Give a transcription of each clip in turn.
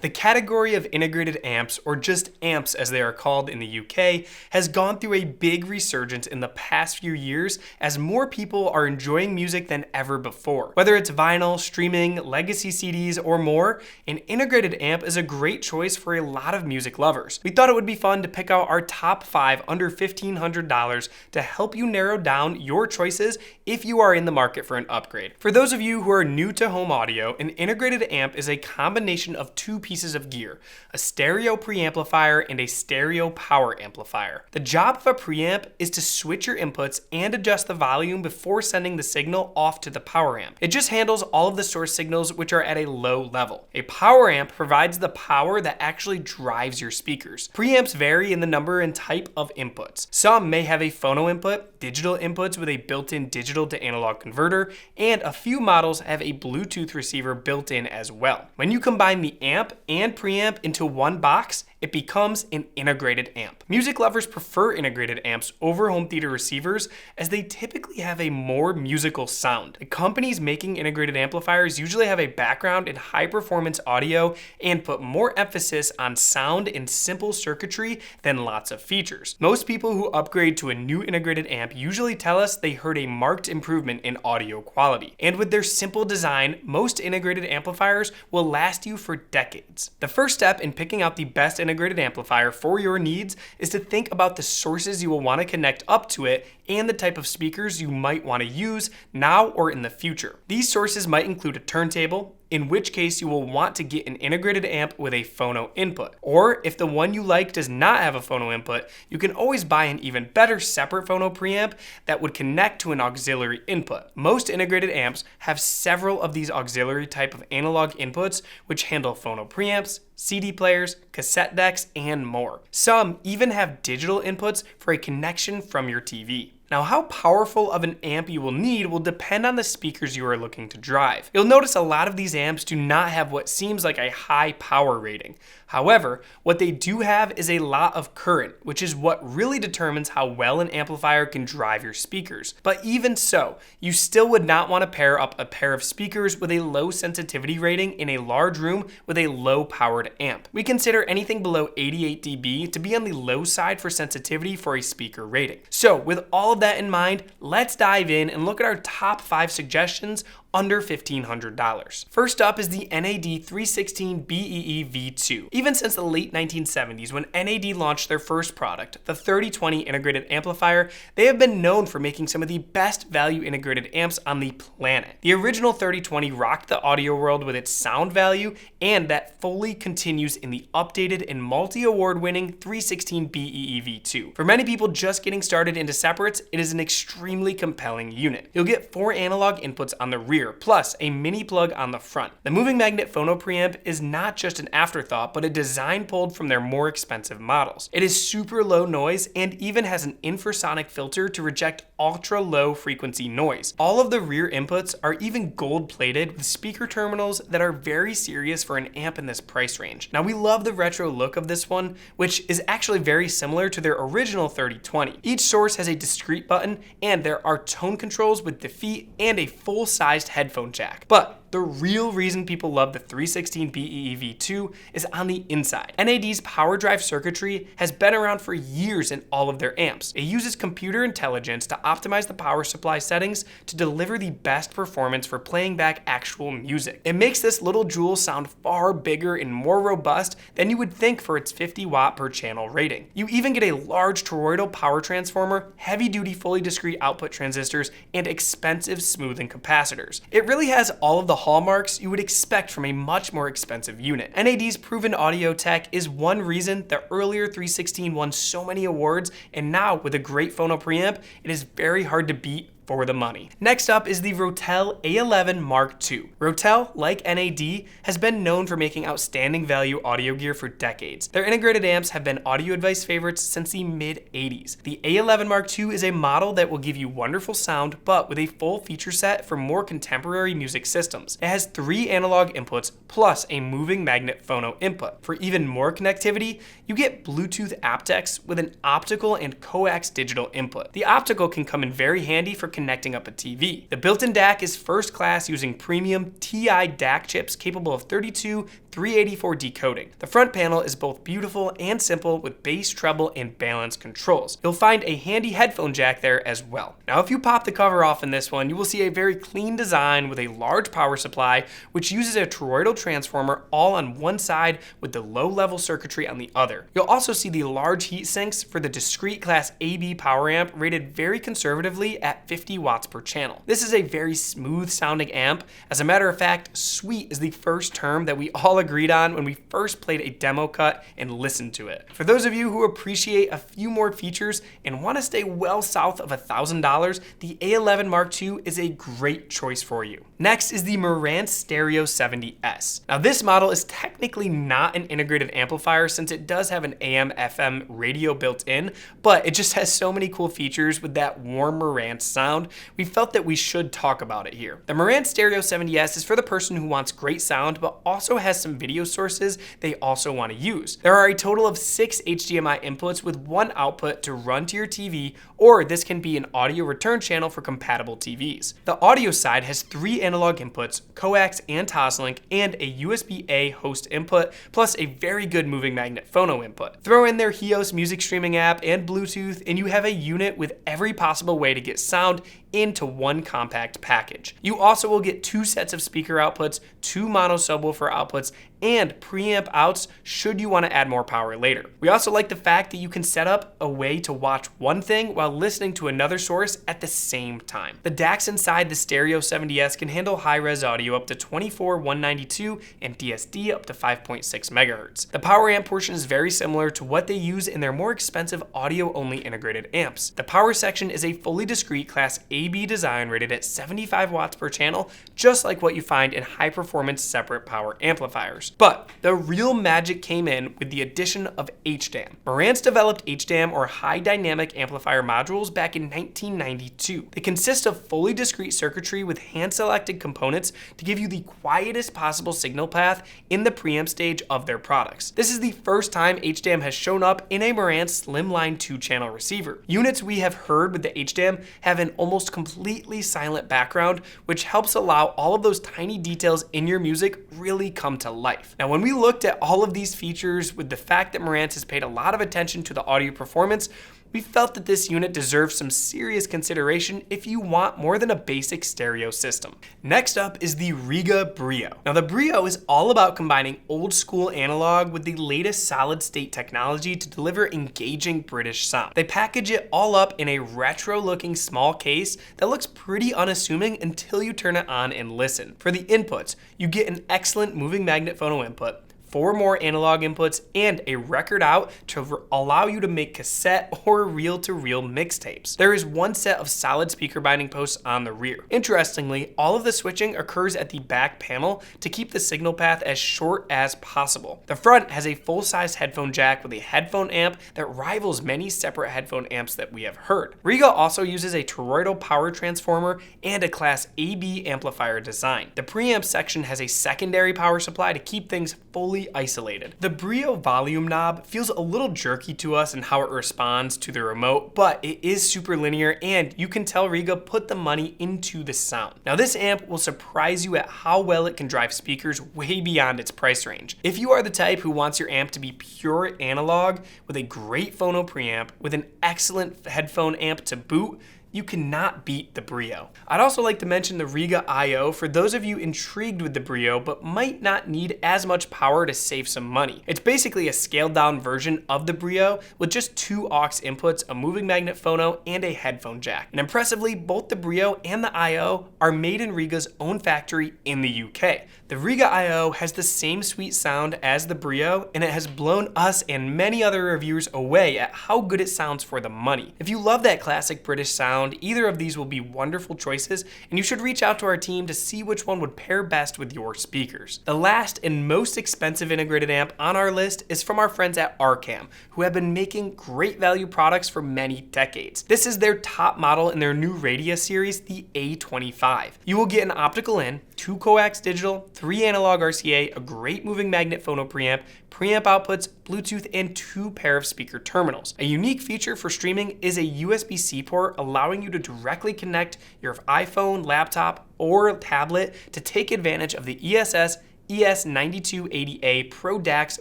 The category of integrated amps, or just amps as they are called in the UK, has gone through a big resurgence in the past few years as more people are enjoying music than ever before. Whether it's vinyl, streaming, legacy CDs, or more, an integrated amp is a great choice for a lot of music lovers. We thought it would be fun to pick out our top 5 under $1,500 to help you narrow down your choices if you are in the market for an upgrade. For those of you who are new to home audio, an integrated amp is a combination of two pieces of gear, a stereo preamplifier and a stereo power amplifier. The job of a preamp is to switch your inputs and adjust the volume before sending the signal off to the power amp. It just handles all of the source signals which are at a low level. A power amp provides the power that actually drives your speakers. Preamps vary in the number and type of inputs. Some may have a phono input, digital inputs with a built-in digital to analog converter, and a few models have a Bluetooth receiver built in as well. When you combine the amp and preamp into one box, it becomes an integrated amp. Music lovers prefer integrated amps over home theater receivers as they typically have a more musical sound. The companies making integrated amplifiers usually have a background in high performance audio and put more emphasis on sound and simple circuitry than lots of features. Most people who upgrade to a new integrated amp usually tell us they heard a marked improvement in audio quality. And with their simple design, most integrated amplifiers will last you for decades. The first step in picking out the best integrated amplifier for your needs is to think about the sources you will want to connect up to it and the type of speakers you might want to use now or in the future. These sources might include a turntable, in which case you will want to get an integrated amp with a phono input. Or if the one you like does not have a phono input, you can always buy an even better separate phono preamp that would connect to an auxiliary input. Most integrated amps have several of these auxiliary type of analog inputs which handle phono preamps, CD players, cassette decks, and more. Some even have digital inputs for a connection from your TV. Now, how powerful of an amp you will need will depend on the speakers you are looking to drive. You'll notice a lot of these amps do not have what seems like a high power rating. However, what they do have is a lot of current, which is what really determines how well an amplifier can drive your speakers. But even so, you still would not want to pair up a pair of speakers with a low sensitivity rating in a large room with a low powered amp. We consider anything below 88 dB to be on the low side for sensitivity for a speaker rating. So with all of that in mind, let's dive in and look at our top 5 suggestions under $1,500. First up is the NAD 316 BEE V2. Even since the late 1970s, when NAD launched their first product, the 3020 integrated amplifier, they have been known for making some of the best value integrated amps on the planet. The original 3020 rocked the audio world with its sound value, and that fully continues in the updated and multi-award winning 316 BEE V2. For many people just getting started into separates, it is an extremely compelling unit. You'll get 4 analog inputs on the rear, plus a mini plug on the front. The moving magnet phono preamp is not just an afterthought, but a design pulled from their more expensive models. It is super low noise and even has an infrasonic filter to reject ultra low frequency noise. All of the rear inputs are even gold plated with speaker terminals that are very serious for an amp in this price range. Now, we love the retro look of this one, which is actually very similar to their original 3020. Each source has a discrete button, and there are tone controls with defeat and a full-sized headphone jack. But the real reason people love the 316 BEE V2 is on the inside. NAD's power drive circuitry has been around for years in all of their amps. It uses computer intelligence to optimize the power supply settings to deliver the best performance for playing back actual music. It makes this little jewel sound far bigger and more robust than you would think for its 50 watt per channel rating. You even get a large toroidal power transformer, heavy duty fully discrete output transistors, and expensive smoothing capacitors. It really has all of the hallmarks you would expect from a much more expensive unit. NAD's proven audio tech is one reason the earlier 316 won so many awards, and now with a great phono preamp, it is very hard to beat for the money. Next up is the Rotel A11 MKII. Rotel, like NAD, has been known for making outstanding value audio gear for decades. Their integrated amps have been audio advice favorites since the mid-80s. The A11 MKII is a model that will give you wonderful sound, but with a full feature set for more contemporary music systems. It has 3 analog inputs plus a moving magnet phono input. For even more connectivity, you get Bluetooth aptX with an optical and coax digital input. The optical can come in very handy for connecting up a TV. The built-in DAC is first class using premium TI DAC chips capable of 32, 384 decoding. The front panel is both beautiful and simple with bass, treble, and balance controls. You'll find a handy headphone jack there as well. Now if you pop the cover off in this one, you will see a very clean design with a large power supply which uses a toroidal transformer all on one side with the low-level circuitry on the other. You'll also see the large heat sinks for the discrete class AB power amp rated very conservatively at 50 watts per channel. This is a very smooth sounding amp. As a matter of fact, sweet is the first term that we all agreed on when we first played a demo cut and listened to it. For those of you who appreciate a few more features and want to stay well south of $1,000, the A11 Mark II is a great choice for you. Next is the Marantz Stereo 70S. Now this model is technically not an integrated amplifier since it does have an AM/FM radio built in, but it just has so many cool features with that warm Marantz sound, we felt that we should talk about it here. The Marantz Stereo 70S is for the person who wants great sound but also has some video sources they also want to use. There are a total of 6 HDMI inputs with 1 output to run to your TV, or this can be an audio return channel for compatible TVs. The audio side has 3 analog inputs, coax and Toslink, and a USB-A host input, plus a very good moving magnet phono input. Throw in their HEOS music streaming app and Bluetooth, and you have a unit with every possible way to get sound into one compact package. You also will get 2 sets of speaker outputs, 2 mono subwoofer outputs, and preamp outs should you want to add more power later. We also like the fact that you can set up a way to watch one thing while listening to another source at the same time. The DACs inside the Stereo 70S can handle high-res audio up to 24/192 and DSD up to 5.6 MHz. The power amp portion is very similar to what they use in their more expensive audio-only integrated amps. The power section is a fully discrete class AB design rated at 75 watts per channel, just like what you find in high-performance separate power amplifiers. But the real magic came in with the addition of HDAM. Marantz developed HDAM, or high dynamic amplifier modules, back in 1992. They consist of fully discrete circuitry with hand-selected components to give you the quietest possible signal path in the preamp stage of their products. This is the first time HDAM has shown up in a Marantz Slimline 2-channel receiver. Units we have heard with the HDAM have an almost completely silent background, which helps allow all of those tiny details in your music really come to life. Now, when we looked at all of these features with the fact that Marantz has paid a lot of attention to the audio performance, we felt that this unit deserves some serious consideration if you want more than a basic stereo system. Next up is the Rega Brio. Now the Brio is all about combining old school analog with the latest solid state technology to deliver engaging British sound. They package it all up in a retro looking small case that looks pretty unassuming until you turn it on and listen. For the inputs, you get an excellent moving magnet phono input, 4 more analog inputs, and a record out to allow you to make cassette or reel-to-reel mixtapes. There is 1 set of solid speaker binding posts on the rear. Interestingly, all of the switching occurs at the back panel to keep the signal path as short as possible. The front has a full-size headphone jack with a headphone amp that rivals many separate headphone amps that we have heard. Rega also uses a toroidal power transformer and a class AB amplifier design. The preamp section has a secondary power supply to keep things fully isolated. The Brio volume knob feels a little jerky to us in how it responds to the remote, but it is super linear and you can tell Rega put the money into the sound. Now this amp will surprise you at how well it can drive speakers way beyond its price range. If you are the type who wants your amp to be pure analog with a great phono preamp with an excellent headphone amp to boot, you cannot beat the Brio. I'd also like to mention the Rega I/O for those of you intrigued with the Brio but might not need as much power to save some money. It's basically a scaled down version of the Brio with just 2 aux inputs, a moving magnet phono, and a headphone jack. And impressively, both the Brio and the I/O are made in Rega's own factory in the UK. The Rega I/O has the same sweet sound as the Brio, and it has blown us and many other reviewers away at how good it sounds for the money. If you love that classic British sound, either of these will be wonderful choices, and you should reach out to our team to see which one would pair best with your speakers. The last and most expensive integrated amp on our list is from our friends at Arcam, who have been making great value products for many decades. This is their top model in their new Radius series, the A25. You will get an optical in, 2 coax digital, 3 analog RCA, a great moving magnet phono preamp, preamp outputs, Bluetooth, and 2 pair of speaker terminals. A unique feature for streaming is a USB-C port allowing you to directly connect your iPhone, laptop, or tablet to take advantage of the ESS ES9280A Pro DACs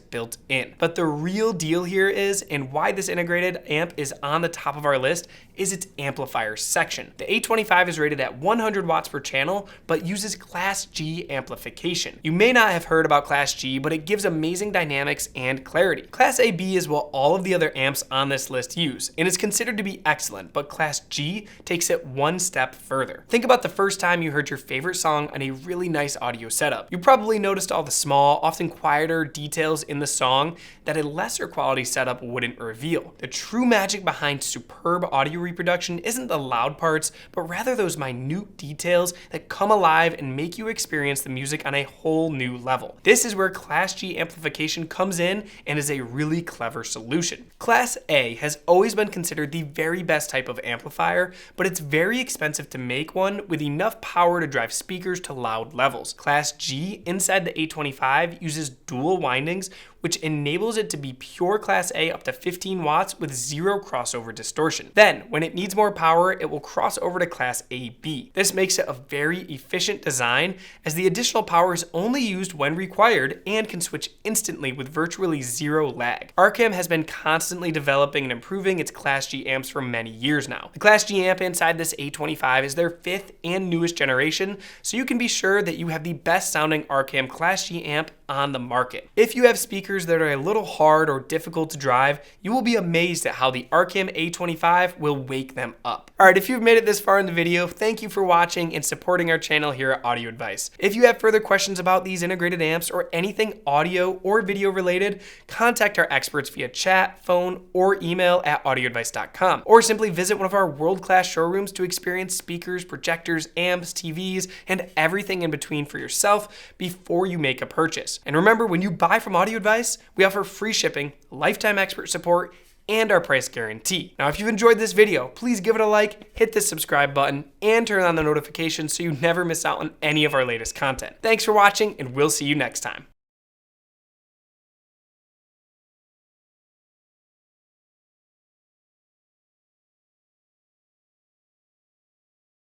built in. But the real deal here is, and why this integrated amp is on the top of our list, is its amplifier section. The A25 is rated at 100 watts per channel, but uses Class G amplification. You may not have heard about Class G, but it gives amazing dynamics and clarity. Class AB is what all of the other amps on this list use, and is considered to be excellent, but Class G takes it one step further. Think about the first time you heard your favorite song on a really nice audio setup. You probably noticed all the small, often quieter details in the song that a lesser quality setup wouldn't reveal. The true magic behind superb audio reproduction isn't the loud parts, but rather those minute details that come alive and make you experience the music on a whole new level. This is where Class G amplification comes in and is a really clever solution. Class A has always been considered the very best type of amplifier, but it's very expensive to make one with enough power to drive speakers to loud levels. Class G inside the A25 uses dual windings, which enables it to be pure Class A up to 15 watts with zero crossover distortion. Then, when it needs more power, it will cross over to Class AB. This makes it a very efficient design, as the additional power is only used when required and can switch instantly with virtually zero lag. Arcam has been constantly developing and improving its Class G amps for many years now. The Class G amp inside this A25 is their 5th and newest generation, so you can be sure that you have the best sounding Arcam Class G amp on the market. If you have speakers that are a little hard or difficult to drive, you will be amazed at how the Arcam A25 will wake them up. Alright, if you've made it this far in the video, thank you for watching and supporting our channel here at Audio Advice. If you have further questions about these integrated amps or anything audio or video related, contact our experts via chat, phone, or email at audioadvice.com, or simply visit one of our world-class showrooms to experience speakers, projectors, amps, TVs, and everything in between for yourself before you make a purchase. And remember, when you buy from Audio Advice, we offer free shipping, lifetime expert support, and our price guarantee. Now, if you've enjoyed this video, please give it a like, hit the subscribe button, and turn on the notifications so you never miss out on any of our latest content. Thanks for watching, and we'll see you next time.